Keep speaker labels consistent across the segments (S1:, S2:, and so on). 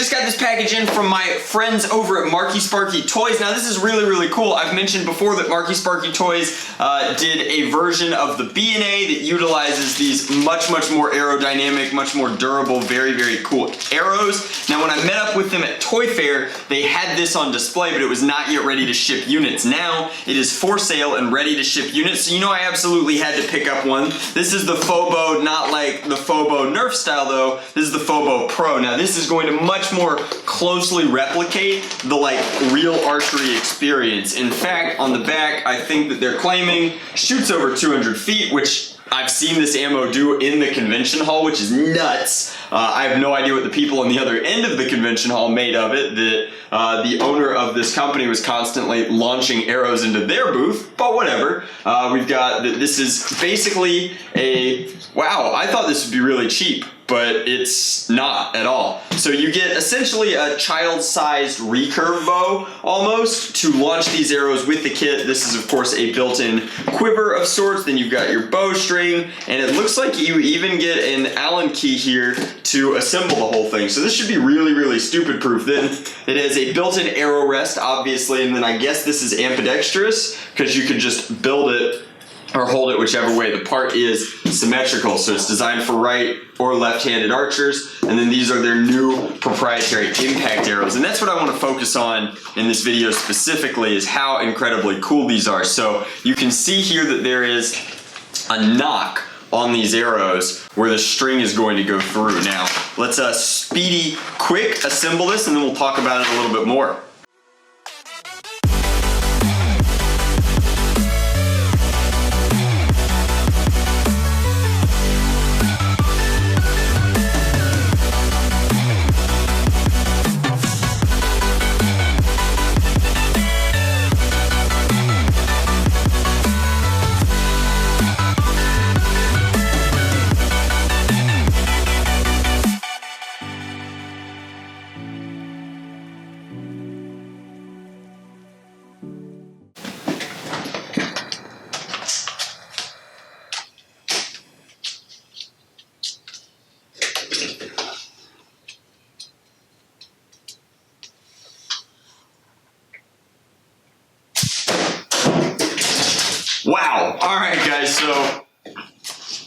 S1: just got this package in from my friends over at Marky Sparky Toys. Now this is really, really cool. I've mentioned before that Marky Sparky Toys did a version of the B&A that utilizes these much more aerodynamic, much more durable, very, very cool arrows. Now when I met up with them at Toy Fair, they had this on display, but it was not yet ready to ship units. Now it is for sale and ready to ship units, so you know I absolutely had to pick up one. This is the Fobo, not like the Fobo Nerf style though. This is the Fobo Pro. Now this is going to much more closely replicate the like real archery experience. In fact, on the back, I think that they're claiming shoots over 200 feet, which I've seen this ammo do in the convention hall, which is nuts. I have no idea what the people on the other end of the convention hall made of it, that the owner of this company was constantly launching arrows into their booth, but whatever. We've got, this is basically a, wow, I thought this would be really cheap, but it's not at all. So you get essentially a child-sized recurve bow almost to launch these arrows with the kit. This is of course a built-in quiver of sorts. Then you've got your bowstring, and it looks like you even get an Allen key here to assemble the whole thing. So this should be really, really stupid proof. Then it has a built-in arrow rest, obviously, and then I guess this is ambidextrous because you can just build it or hold it whichever way. The part is symmetrical, so it's designed for right or left-handed archers, and then these are their new proprietary impact arrows. And that's what I want to focus on in this video specifically, is how incredibly cool these are. So you can see here that there is a knock on these arrows where the string is going to go through. Now, let's speedy, quick assemble this, and then we'll talk about it a little bit more. Wow, all right guys, so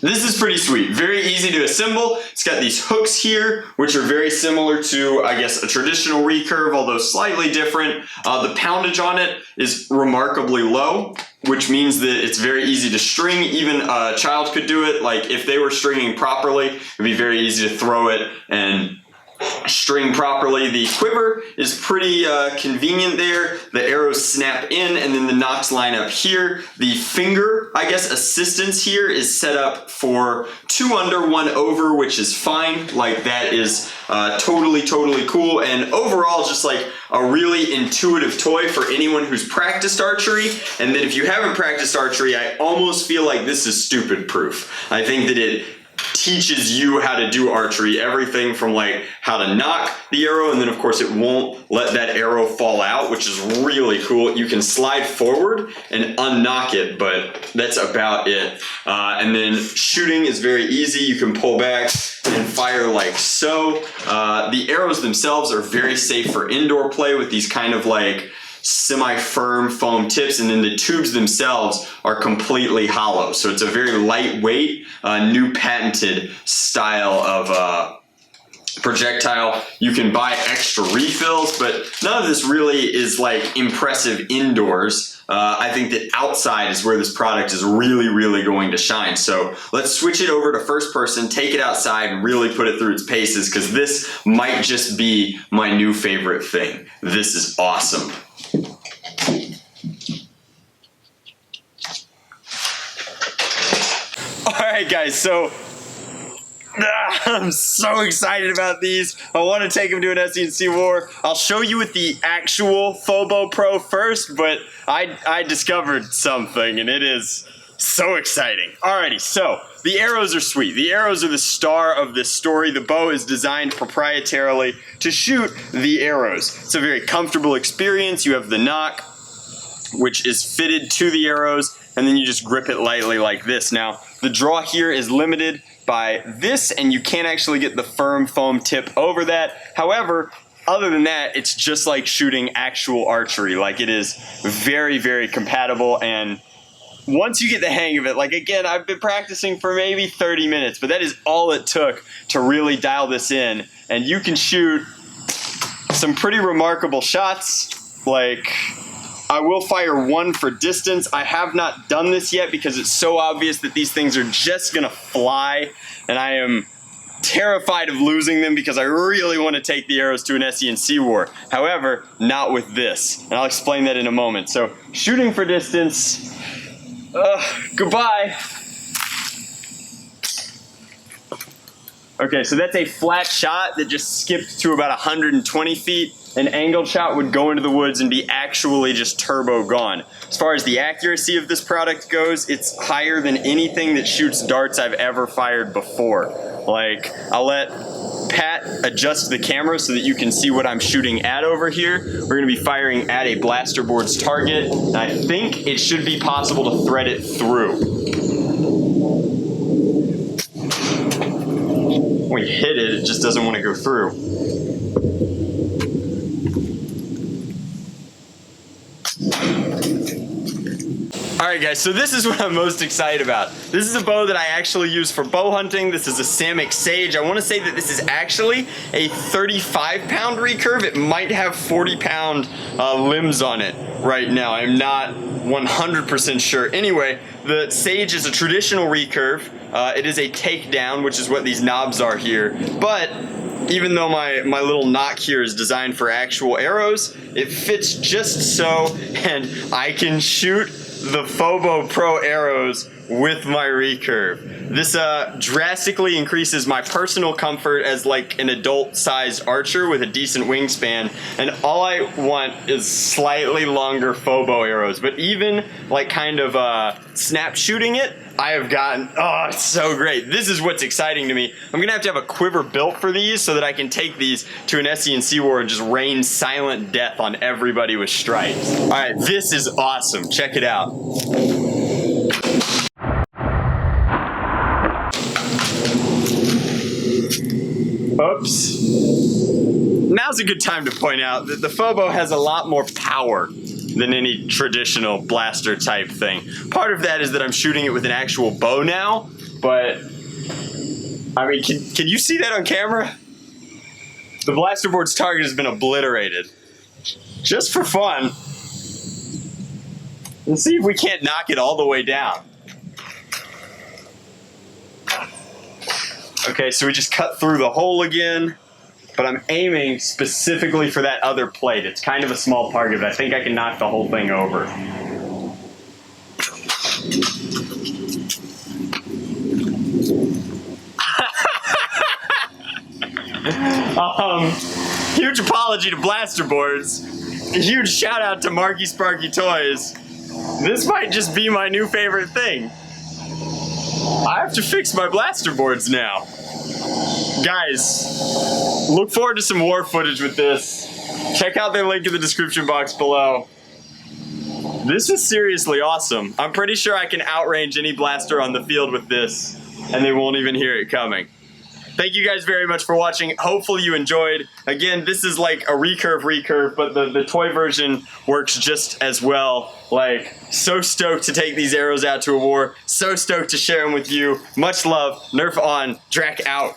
S1: this is pretty sweet. Very easy to assemble. It's got these hooks here, which are very similar to, I guess, a traditional recurve, although slightly different. The poundage on it is remarkably low, which means that it's very easy to string. Even a child could do it. Like if they were stringing properly, it'd be very easy to throw it and string properly. The quiver is pretty convenient there. The arrows snap in, and then the nocks line up here. The finger, I guess, assistance here is set up for 2 under, 1 over, which is fine. Like that is totally cool, and overall just like a really intuitive toy for anyone who's practiced archery. And then if you haven't practiced archery, I almost feel like this is stupid proof. I think that it teaches you how to do archery, everything from like how to nock the arrow, and then of course it won't let that arrow fall out, which is really cool. You can slide forward and unknock it, but that's about it. And then shooting is very easy. You can pull back and fire like so. The arrows themselves are very safe for indoor play with these kind of like semi-firm foam tips, and then the tubes themselves are completely hollow. So it's a very lightweight, new patented style of projectile. You can buy extra refills, but none of this really is like impressive indoors. I think that outside is where this product is really going to shine. So let's switch it over to first person, take it outside, and really put it through its paces, because this might just be my new favorite thing. This is awesome. Alright guys, so I'm so excited about these. I want to take them to an SC&C War. I'll show you with the actual Fobo Pro first, but I discovered something, and it is so exciting. Alrighty, so the arrows are sweet. The arrows are the star of this story. The bow is designed proprietarily to shoot the arrows. It's a very comfortable experience. You have the nock, which is fitted to the arrows, and then you just grip it lightly like this. Now, the draw here is limited by this, and you can't actually get the firm foam tip over that. However, other than that, it's just like shooting actual archery. Like, it is very, very compatible, and once you get the hang of it, like, again, I've been practicing for maybe 30 minutes, but that is all it took to really dial this in, and you can shoot some pretty remarkable shots. Like, I will fire one for distance. I have not done this yet because it's so obvious that these things are just gonna fly, and I am terrified of losing them because I really want to take the arrows to an SENC war. However, not with this, and I'll explain that in a moment. So, shooting for distance. Goodbye. Okay, so that's a flat shot that just skipped to about 120 feet. An angled shot would go into the woods and be actually just turbo gone. As far as the accuracy of this product goes, it's higher than anything that shoots darts I've ever fired before. Like, I'll let Pat adjust the camera so that you can see what I'm shooting at over here. We're gonna be firing at a Blasterboard's target, and I think it should be possible to thread it through. When you hit it, it just doesn't want to go through. Alright guys, so this is what I'm most excited about. This is a bow that I actually use for bow hunting. This is a Samick Sage. I want to say that this is actually a 35-pound recurve. It might have 40-pound limbs on it right now. I'm not 100% sure. Anyway, the Sage is a traditional recurve. It is a takedown, which is what these knobs are here. But even though my little nock here is designed for actual arrows, it fits just so, and I can shoot the Fobo Pro arrows with my recurve. This drastically increases my personal comfort as like an adult-sized archer with a decent wingspan, and all I want is slightly longer Fobo arrows. But even like kind of snap shooting it, I have gotten, oh, it's so great. This is what's exciting to me. I'm gonna have to have a quiver built for these so that I can take these to an SENC war and just rain silent death on everybody with stripes. All right, this is awesome. Check it out. Oops. Now's a good time to point out that the Fobo has a lot more power than any traditional blaster type thing. Part of that is that I'm shooting it with an actual bow now, but I mean, can you see that on camera? The Blasterboard's target has been obliterated. Just for fun. Let's see if we can't knock it all the way down. Okay, so we just cut through the hole again. But I'm aiming specifically for that other plate. It's kind of a small target, but I think I can knock the whole thing over. Huge apology to Blasterboards. A huge shout out to Marky Sparky Toys. This might just be my new favorite thing. I have to fix my Blasterboards now. Guys, look forward to some war footage with this. Check out their link in the description box below. This is seriously awesome. I'm pretty sure I can outrange any blaster on the field with this, and they won't even hear it coming. Thank you guys very much for watching. Hopefully you enjoyed. Again, this is like a recurve, but the toy version works just as well. Like, so stoked to take these arrows out to a war. So stoked to share them with you. Much love. Nerf on. Drac out.